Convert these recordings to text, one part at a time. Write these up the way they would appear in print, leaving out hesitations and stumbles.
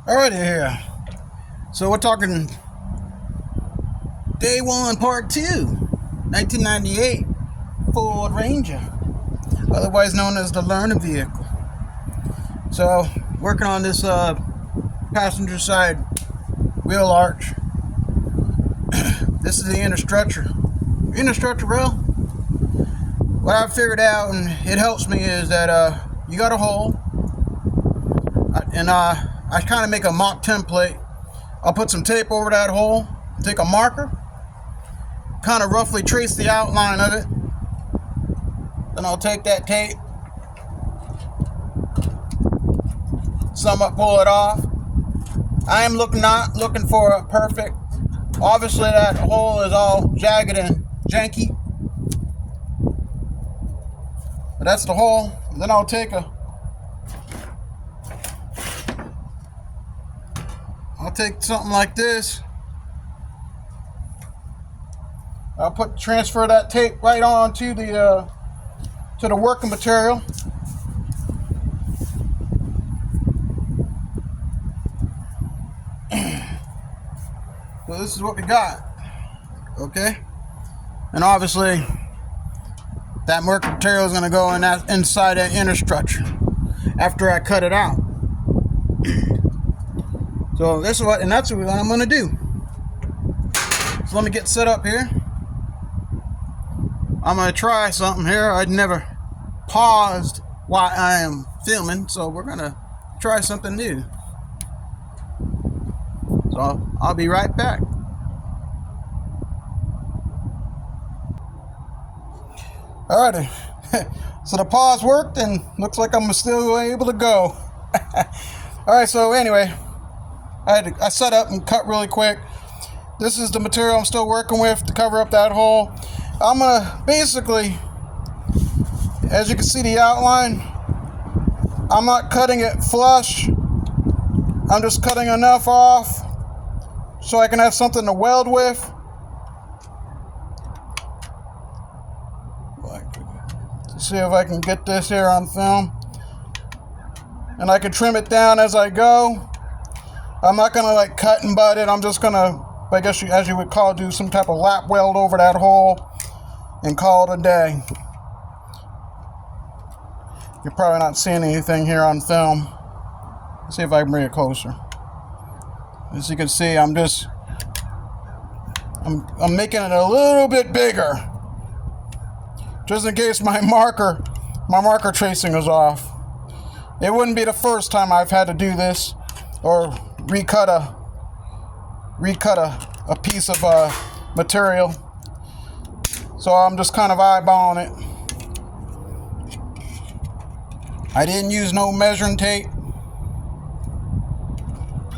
Alrighty here. So we're talking day one, part two, 1998 Ford Ranger, otherwise known as the learner vehicle. So working on this passenger side wheel arch. This is the inner structure. Inner structure, well, what I've figured out, and it helps me, is that you got a hole, and I kind of make a mock template. I'll put some tape over that hole, take a marker, kind of roughly trace the outline of it. Then I'll take that tape, pull it off. I am not looking for a perfect. Obviously that hole is all jagged and janky, but that's the hole. And then I'll take something like this. I'll transfer that tape right on to the working material. So this is what we got, okay? And obviously that working material is going to go inside that inner structure after I cut it out. So that's what I'm going to do. So let me get set up here. I'm going to try something here. I'd never paused while I am filming, so we're going to try something new. So I'll be right back. Alrighty. So the pause worked, and looks like I'm still able to go. Alright, so anyway, I set up and cut really quick. This is the material I'm still working with to cover up that hole. I'm gonna basically, as you can see the outline, I'm not cutting it flush. I'm just cutting enough off so I can have something to weld with. Let's see if I can get this here on film. And I can trim it down as I go. I'm not gonna like cut and butt it. I'm just gonna, I guess as you would call, do some type of lap weld over that hole and call it a day. You're probably not seeing anything here on film. Let's see if I can bring it closer. As you can see, I'm making it a little bit bigger, just in case my marker tracing is off. It wouldn't be the first time I've had to do this or recut a piece of material. So I'm just kind of eyeballing it. I didn't use no measuring tape.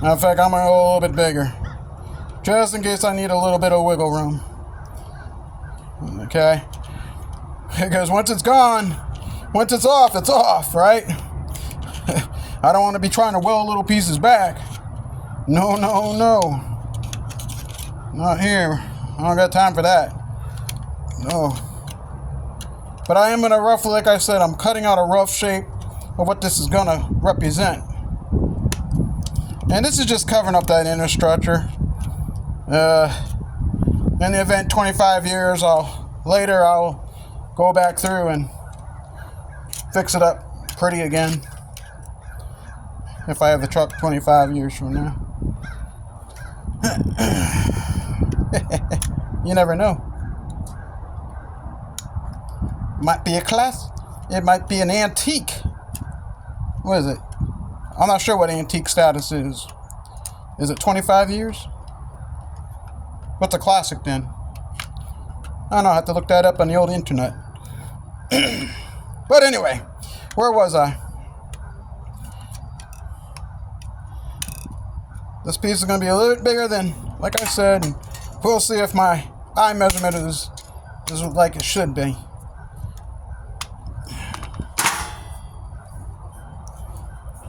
Matter of fact, I'm going to go a little bit bigger, just in case I need a little bit of wiggle room. Okay? Because once it's gone, once it's off, right? I don't want to be trying to weld little pieces back. No. Not here. I don't got time for that. No. But I am going to roughly, like I said, I'm cutting out a rough shape of what this is going to represent. And this is just covering up that inner structure. In the event 25 years later, I'll go back through and fix it up pretty again. If I have the truck 25 years from now. You never know. Might be a class. It might be an antique. What is it? I'm not sure what antique status is. Is it 25 years? What's a classic then? I don't know. I have to look that up on the old internet. But anyway, where was I? This piece is going to be a little bit bigger than, like I said, and we'll see if my eye measurement is like it should be.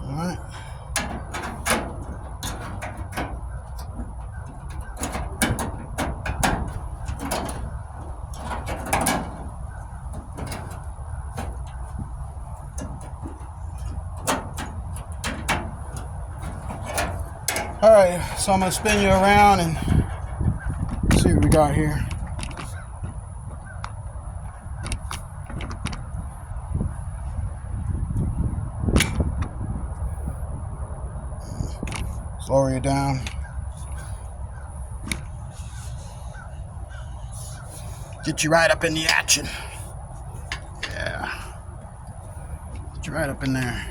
Alright. Alright, so I'm going to spin you around and see what we got here. Lower you down. Get you right up in the action. Yeah. Get you right up in there.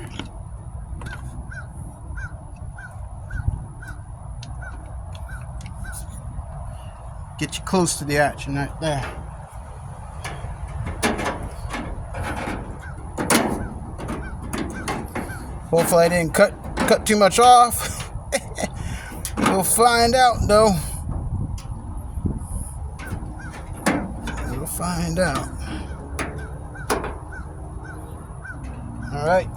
Get you close to the action right there. Hopefully I didn't cut too much off. We'll find out though. We'll find out. All right.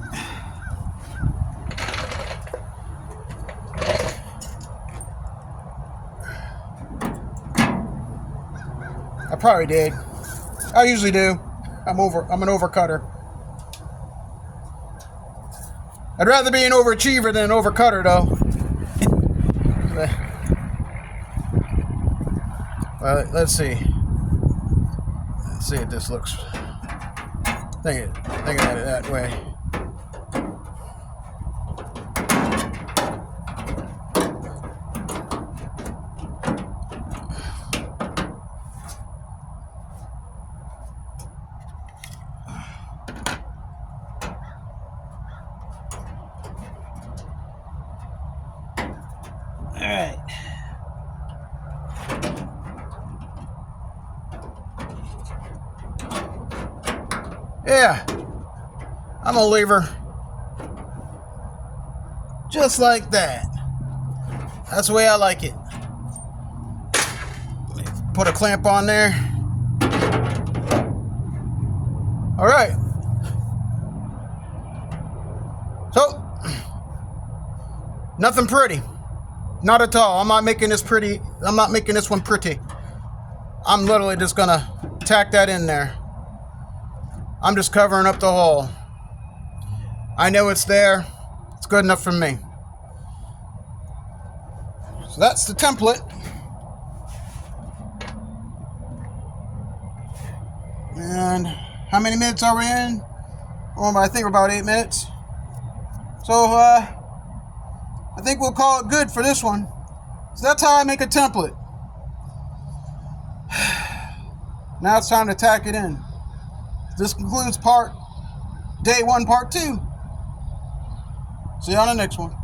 I probably did. I usually do. I'm an overcutter. I'd rather be an overachiever than an overcutter though. Well, let's see. Let's see if this looks. Think at it that way. All right. Yeah, I'm gonna leave her just like that. That's the way I like it. Put a clamp on there. All right. So, nothing pretty. Not at all. I'm not making this pretty. I'm not making this one pretty. I'm literally just gonna tack that in there. I'm just covering up the hole. I know it's there. It's good enough for me. So that's the template. And how many minutes are we in? Oh, I think we're about 8 minutes. So I think we'll call it good for this one. So that's how I make a template. Now it's time to tack it in. This concludes day 1, part 2. See you on the next one.